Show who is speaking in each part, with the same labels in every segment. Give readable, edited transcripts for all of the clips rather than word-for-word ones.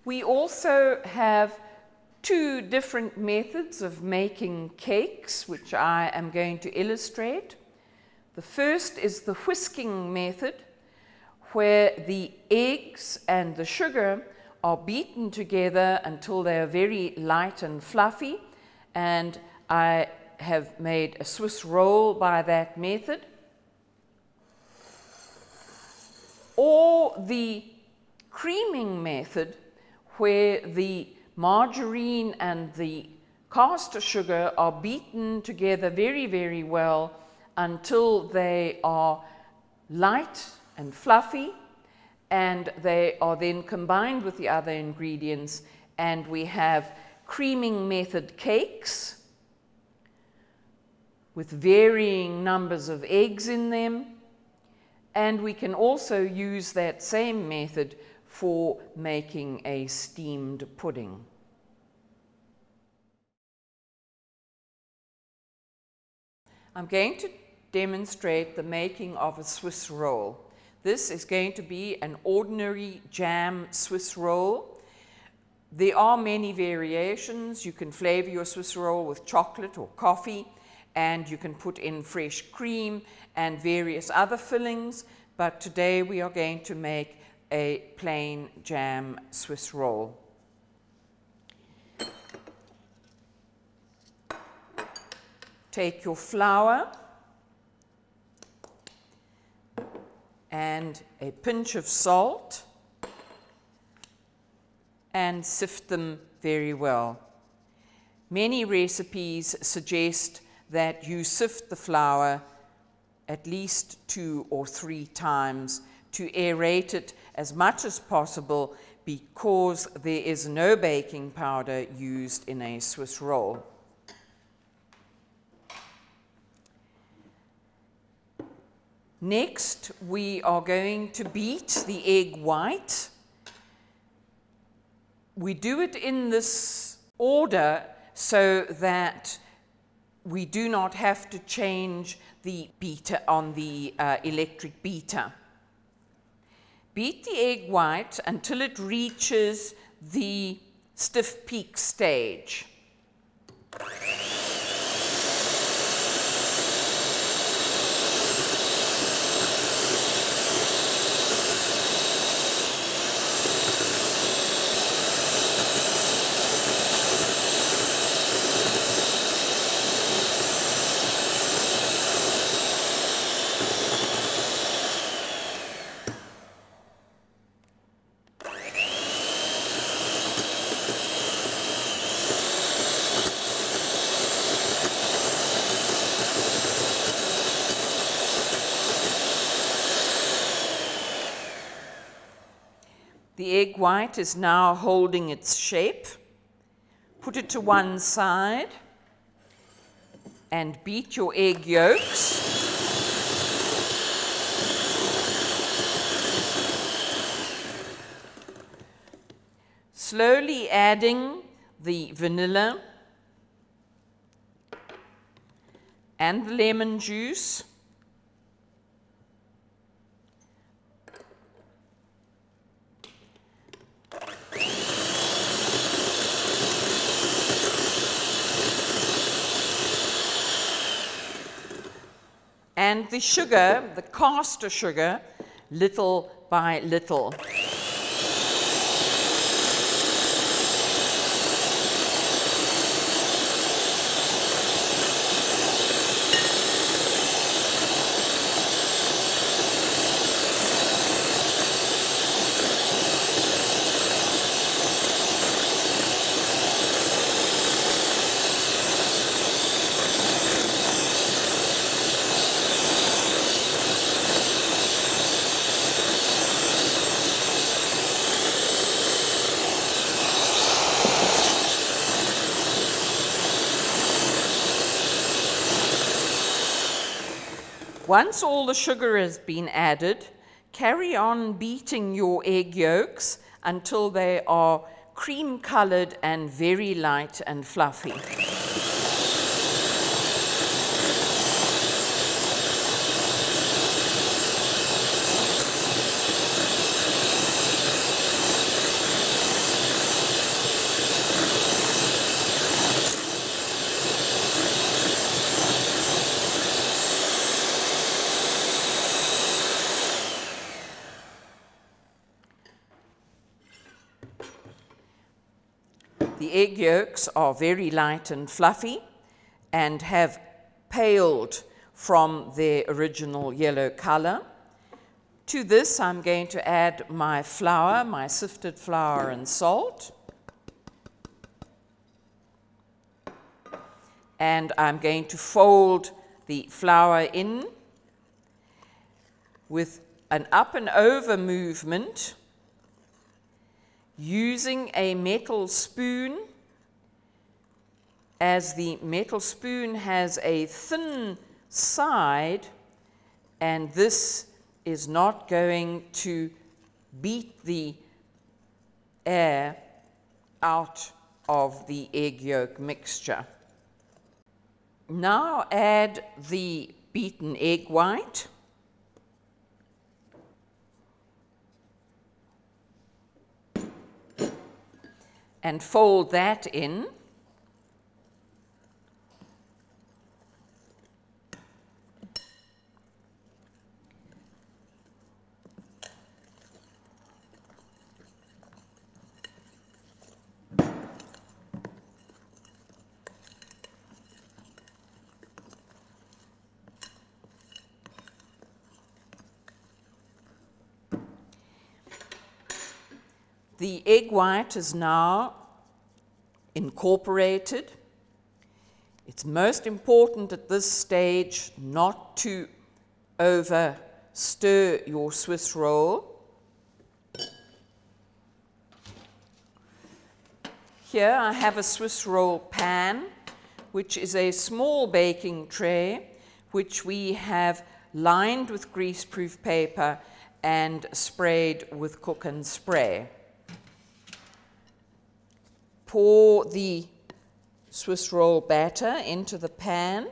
Speaker 1: We also have two different methods of making cakes, which I am going to illustrate. The first is the whisking method, where the eggs and the sugar are beaten together until they are very light and fluffy, and I have made a Swiss roll by that method. Or the creaming method, where the margarine and the caster sugar are beaten together very, very well until they are light and fluffy, and they are then combined with the other ingredients, and we have creaming method cakes with varying numbers of eggs in them, and we can also use that same method for making a steamed pudding. I'm going to demonstrate the making of a Swiss roll. This is going to be an ordinary jam Swiss roll. There are many variations. You can flavor your Swiss roll with chocolate or coffee, and you can put in fresh cream and various other fillings, but today we are going to make a plain jam Swiss roll. Take your flour and a pinch of salt and sift them very well. Many recipes suggest that you sift the flour at least 2 or 3 times to aerate it as much as possible, because there is no baking powder used in a Swiss roll. Next, we are going to beat the egg white. We do it in this order so that we do not have to change the beater on the electric beater. Beat the egg white until it reaches the stiff peak stage. The egg white is now holding its shape. Put it to one side and beat your egg yolks. Slowly adding the vanilla and the lemon juice. And the sugar, the caster sugar, little by little. Once all the sugar has been added, carry on beating your egg yolks until they are cream-colored and very light and fluffy. The egg yolks are very light and fluffy and have paled from their original yellow color. To this, I'm going to add my flour, my sifted flour and salt. And I'm going to fold the flour in with an up and over movement, using a metal spoon, as the metal spoon has a thin side, and this is not going to beat the air out of the egg yolk mixture. Now add the beaten egg white. And fold that in. The egg white is now incorporated. It's most important at this stage not to over stir your Swiss roll. Here I have a Swiss roll pan, which is a small baking tray, which we have lined with greaseproof paper and sprayed with cook and spray. Pour the Swiss roll batter into the pan.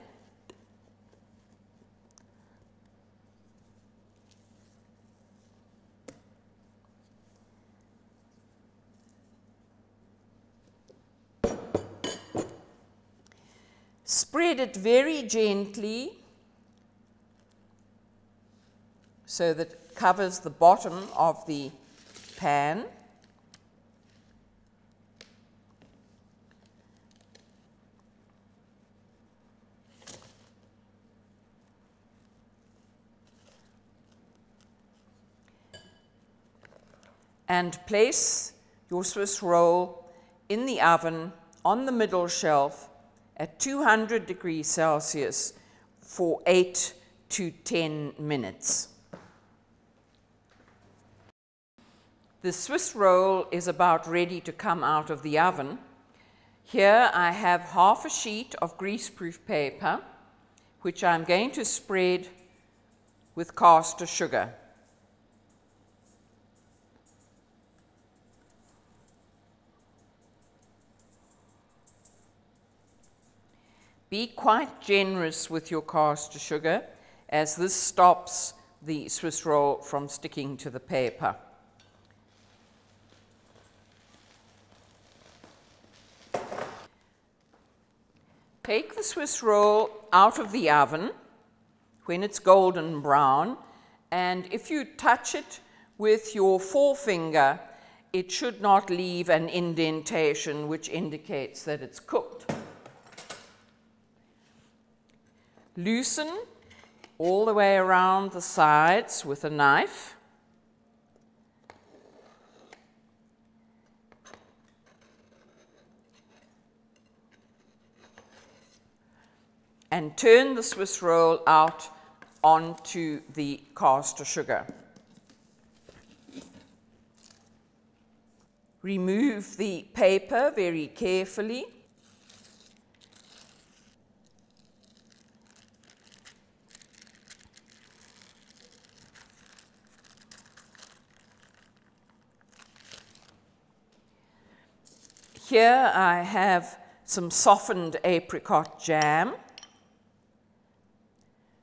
Speaker 1: Spread it very gently so that it covers the bottom of the pan. And place your Swiss roll in the oven on the middle shelf at 200 degrees Celsius for 8 to 10 minutes. The Swiss roll is about ready to come out of the oven. Here I have half a sheet of greaseproof paper, which I'm going to spread with caster sugar. Be quite generous with your caster sugar, as this stops the Swiss roll from sticking to the paper. Take the Swiss roll out of the oven when it's golden brown, and if you touch it with your forefinger, it should not leave an indentation which indicates that it's cooked. Loosen all the way around the sides with a knife. And turn the Swiss roll out onto the caster sugar. Remove the paper very carefully. Here I have some softened apricot jam.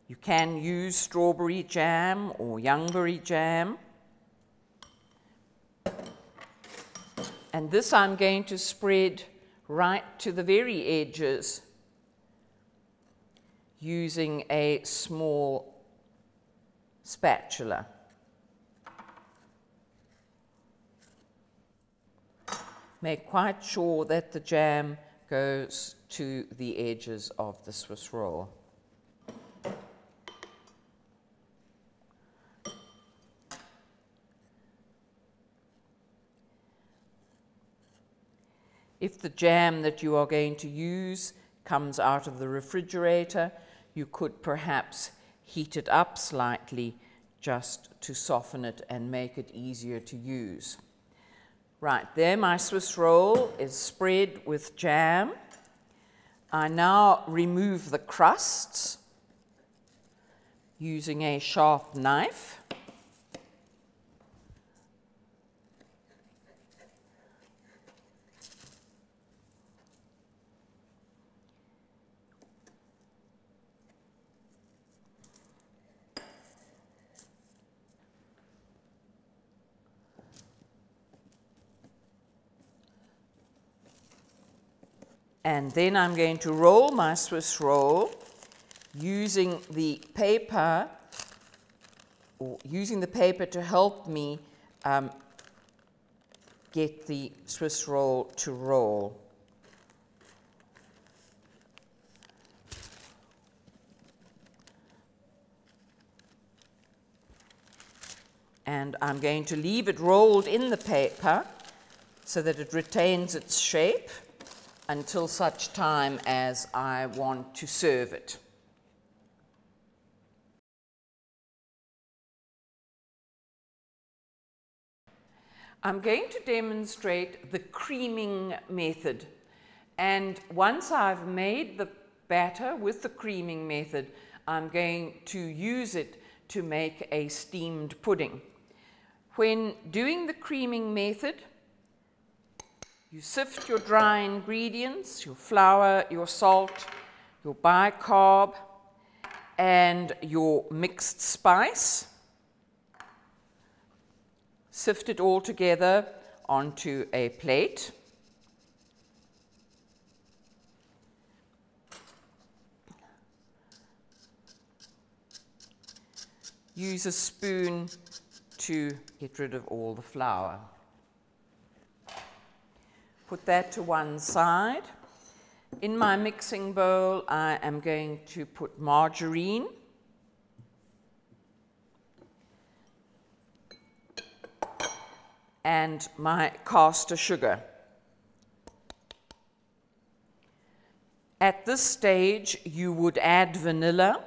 Speaker 1: You can use strawberry jam or youngberry jam. And this I'm going to spread right to the very edges using a small spatula. Make quite sure that the jam goes to the edges of the Swiss roll. If the jam that you are going to use comes out of the refrigerator, you could perhaps heat it up slightly just to soften it and make it easier to use. Right, there my Swiss roll is spread with jam. I now remove the crusts using a sharp knife. And then I'm going to roll my Swiss roll using the paper, or using the paper to help me get the Swiss roll to roll. And I'm going to leave it rolled in the paper so that it retains its shape until such time as I want to serve it. I'm going to demonstrate the creaming method, and once I've made the batter with the creaming method, I'm going to use it to make a steamed pudding. When doing the creaming method, you sift your dry ingredients, your flour, your salt, your bicarb, and your mixed spice. Sift it all together onto a plate. Use a spoon to get rid of all the flour. Put that to one side. In my mixing bowl, I am going to put margarine, and my caster sugar. At this stage, you would add vanilla,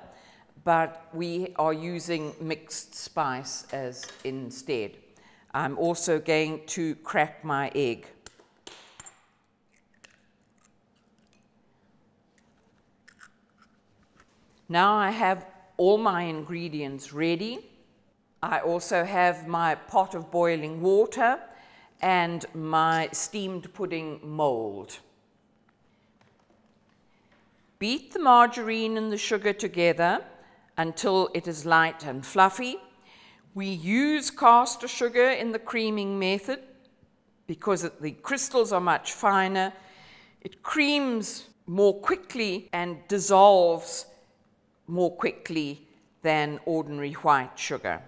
Speaker 1: but we are using mixed spice as instead. I'm also going to crack my egg. Now I have all my ingredients ready. I also have my pot of boiling water and my steamed pudding mold. Beat the margarine and the sugar together until it is light and fluffy. We use caster sugar in the creaming method because the crystals are much finer. It creams more quickly and dissolves more quickly than ordinary white sugar.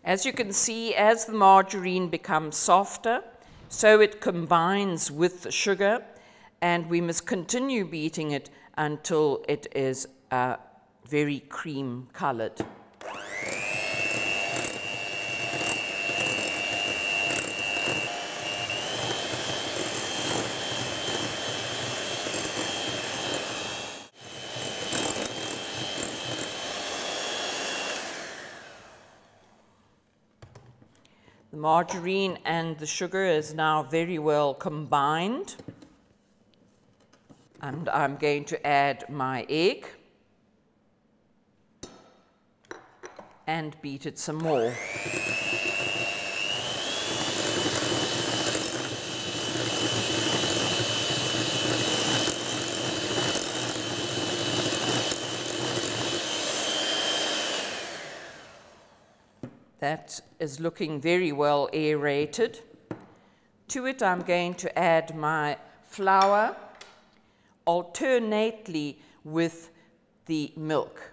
Speaker 1: As you can see, as the margarine becomes softer, so it combines with the sugar, and we must continue beating it until it is very cream colored. The margarine and the sugar is now very well combined, and I'm going to add my egg and beat it some more. That is looking very well aerated. To it, I'm going to add my flour alternately with the milk.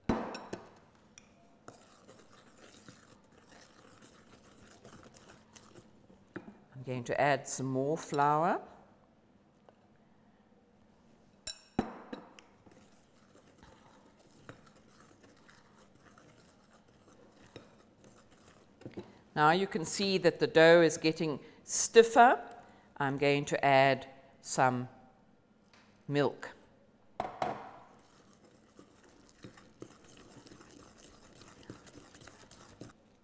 Speaker 1: I'm going to add some more flour. Now you can see that the dough is getting stiffer. I'm going to add some milk.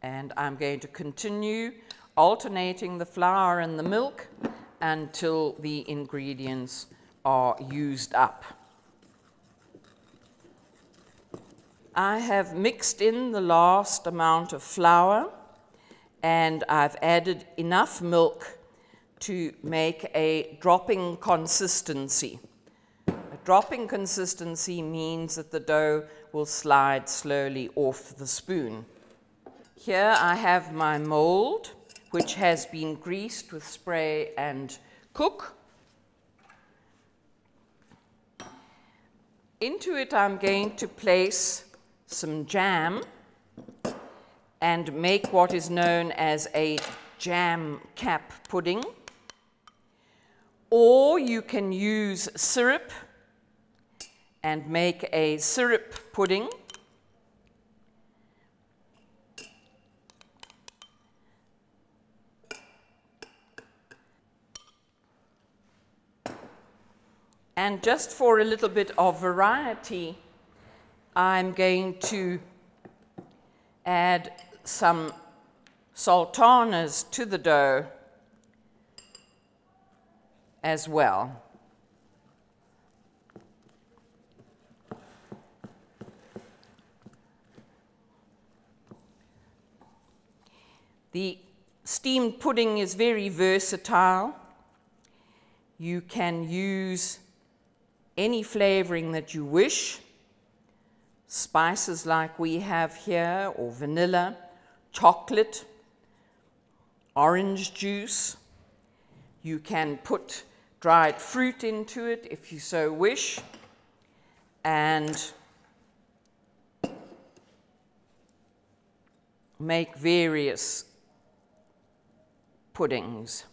Speaker 1: And I'm going to continue alternating the flour and the milk until the ingredients are used up. I have mixed in the last amount of flour, and I've added enough milk to make a dropping consistency. A dropping consistency means that the dough will slide slowly off the spoon. Here I have my mold, which has been greased with spray and cook. Into it I'm going to place some jam and make what is known as a jam cap pudding. Or you can use syrup and make a syrup pudding. And just for a little bit of variety, I'm going to add some sultanas to the dough as well. The steamed pudding is very versatile. You can use any flavoring that you wish, spices like we have here, or vanilla, chocolate, orange juice. You can put dried fruit into it if you so wish, and make various puddings.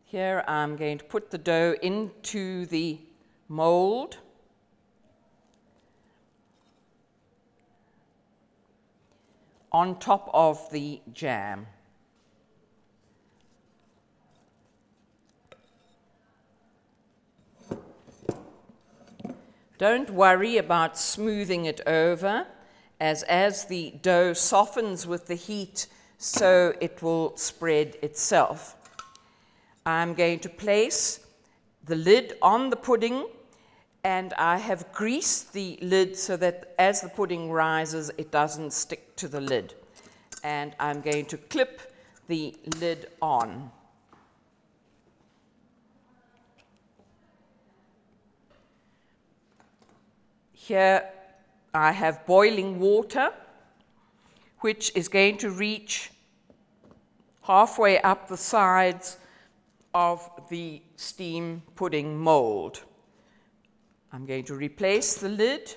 Speaker 1: Here I'm going to put the dough into the mold. On top of the jam. Don't worry about smoothing it over, as the dough softens with the heat, so it will spread itself. I'm going to place the lid on the pudding, and I have greased the lid so that as the pudding rises, it doesn't stick to the lid. And I'm going to clip the lid on. Here I have boiling water, which is going to reach halfway up the sides of the steam pudding mold. I'm going to replace the lid,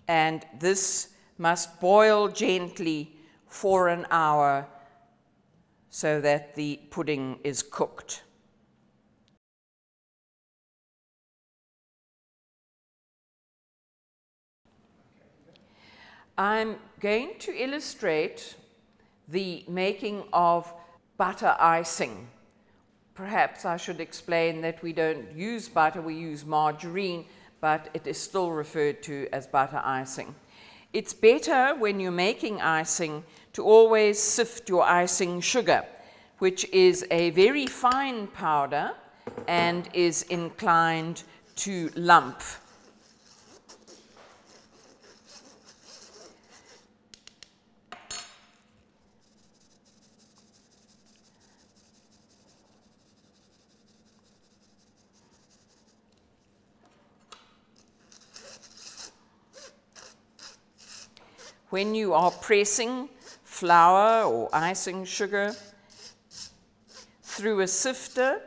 Speaker 1: and this must boil gently for an hour so that the pudding is cooked. I'm going to illustrate the making of butter icing. Perhaps I should explain that we don't use butter, we use margarine, but it is still referred to as butter icing. It's better when you're making icing to always sift your icing sugar, which is a very fine powder and is inclined to lump. when you are pressing flour or icing sugar through a sifter,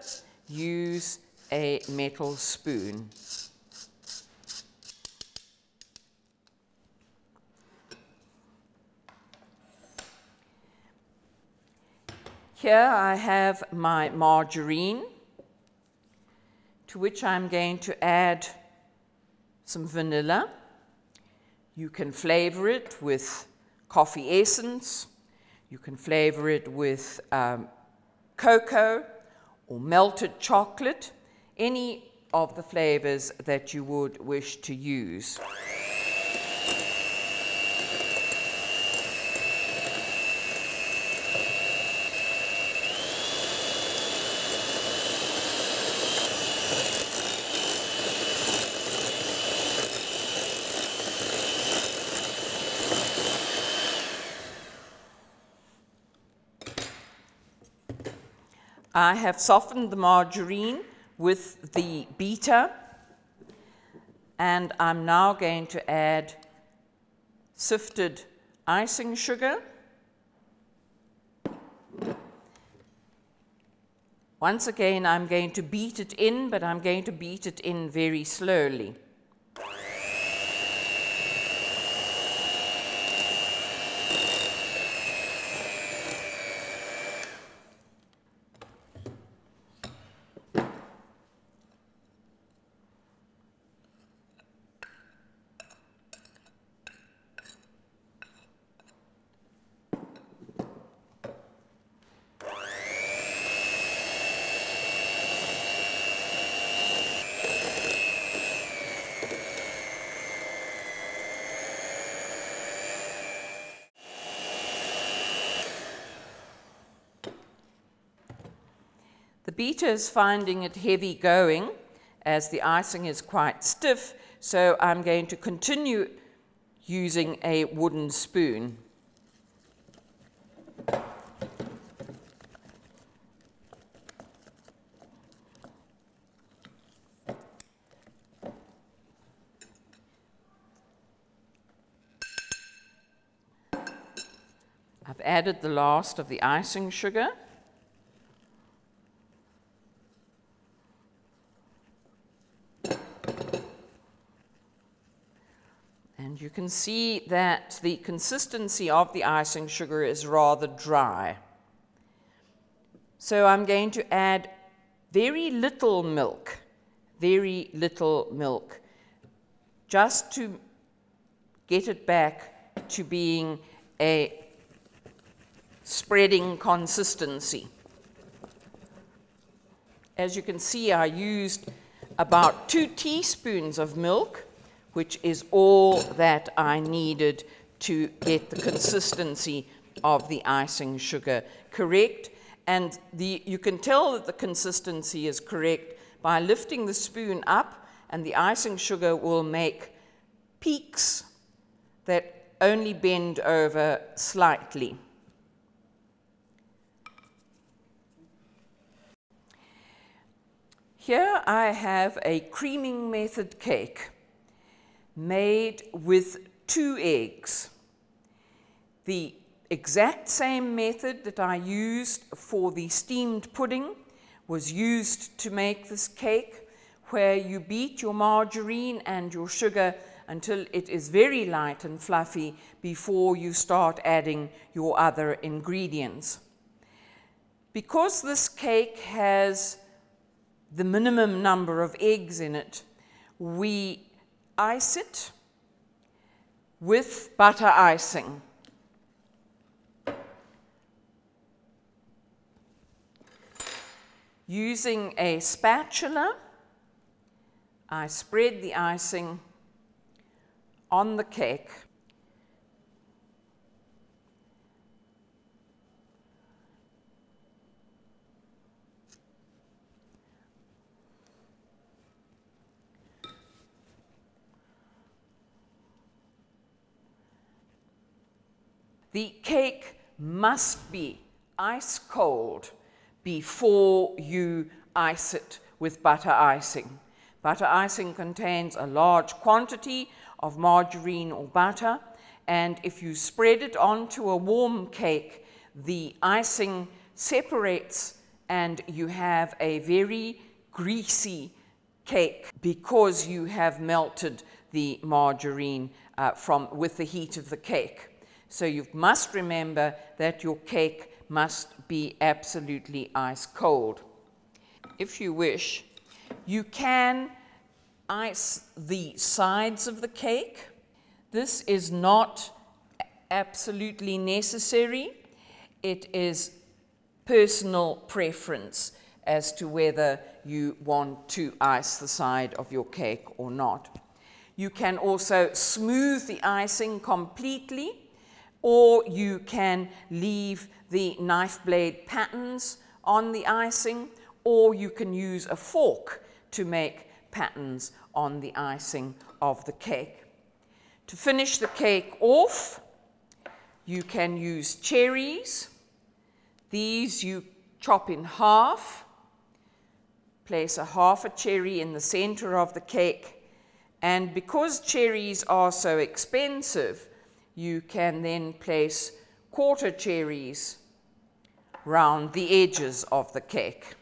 Speaker 1: use a metal spoon. Here I have my margarine, to which I'm going to add some vanilla. You can flavor it with coffee essence. You can flavor it with cocoa or melted chocolate, any of the flavors that you would wish to use. I have softened the margarine with the beater, and I'm now going to add sifted icing sugar. Once again, I'm going to beat it in, but I'm going to beat it in very slowly. The beater is finding it heavy going as the icing is quite stiff, so I'm going to continue using a wooden spoon. I've added the last of the icing sugar. And you can see that the consistency of the icing sugar is rather dry. So I'm going to add very little milk, just to get it back to being a spreading consistency. As you can see, I used about 2 teaspoons of milk, which is all that I needed to get the consistency of the icing sugar correct. And you can tell that the consistency is correct by lifting the spoon up, and the icing sugar will make peaks that only bend over slightly. Here I have a creaming method cake made with 2 eggs. The exact same method that I used for the steamed pudding was used to make this cake, where you beat your margarine and your sugar until it is very light and fluffy before you start adding your other ingredients. Because this cake has the minimum number of eggs in it, we ice it with butter icing. Using a spatula, I spread the icing on the cake. The cake must be ice cold before you ice it with butter icing. Butter icing contains a large quantity of margarine or butter, and if you spread it onto a warm cake, the icing separates and you have a very greasy cake because you have melted the margarine with the heat of the cake. So you must remember that your cake must be absolutely ice cold. If you wish, you can ice the sides of the cake. This is not absolutely necessary. It is personal preference as to whether you want to ice the side of your cake or not. You can also smooth the icing completely, or you can leave the knife blade patterns on the icing, or you can use a fork to make patterns on the icing of the cake. To finish the cake off, you can use cherries. These you chop in half, place half a cherry in the center of the cake, and because cherries are so expensive, you can then place quarter cherries round the edges of the cake.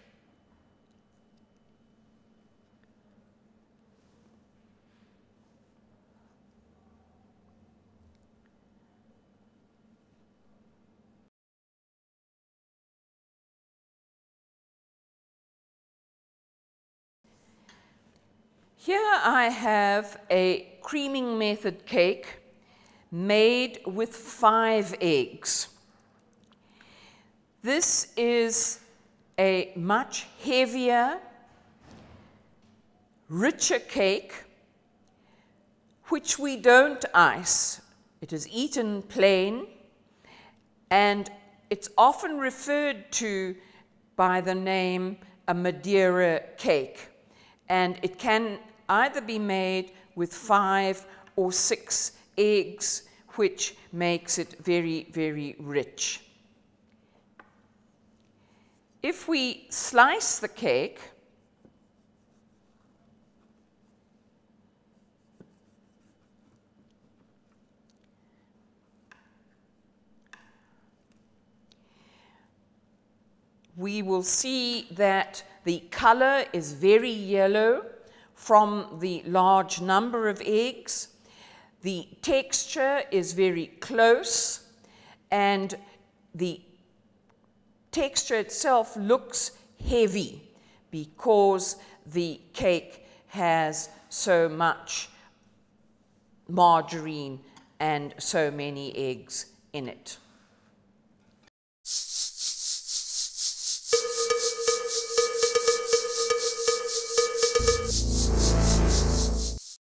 Speaker 1: Here I have a creaming method cake made with 5 eggs. This is a much heavier, richer cake, which we don't ice. It is eaten plain, and it's often referred to by the name a Madeira cake, and it can either be made with 5 or 6 eggs, which makes it very, very rich. If we slice the cake, we will see that the color is very yellow from the large number of eggs. The texture is very close, and the texture itself looks heavy because the cake has so much margarine and so many eggs in it.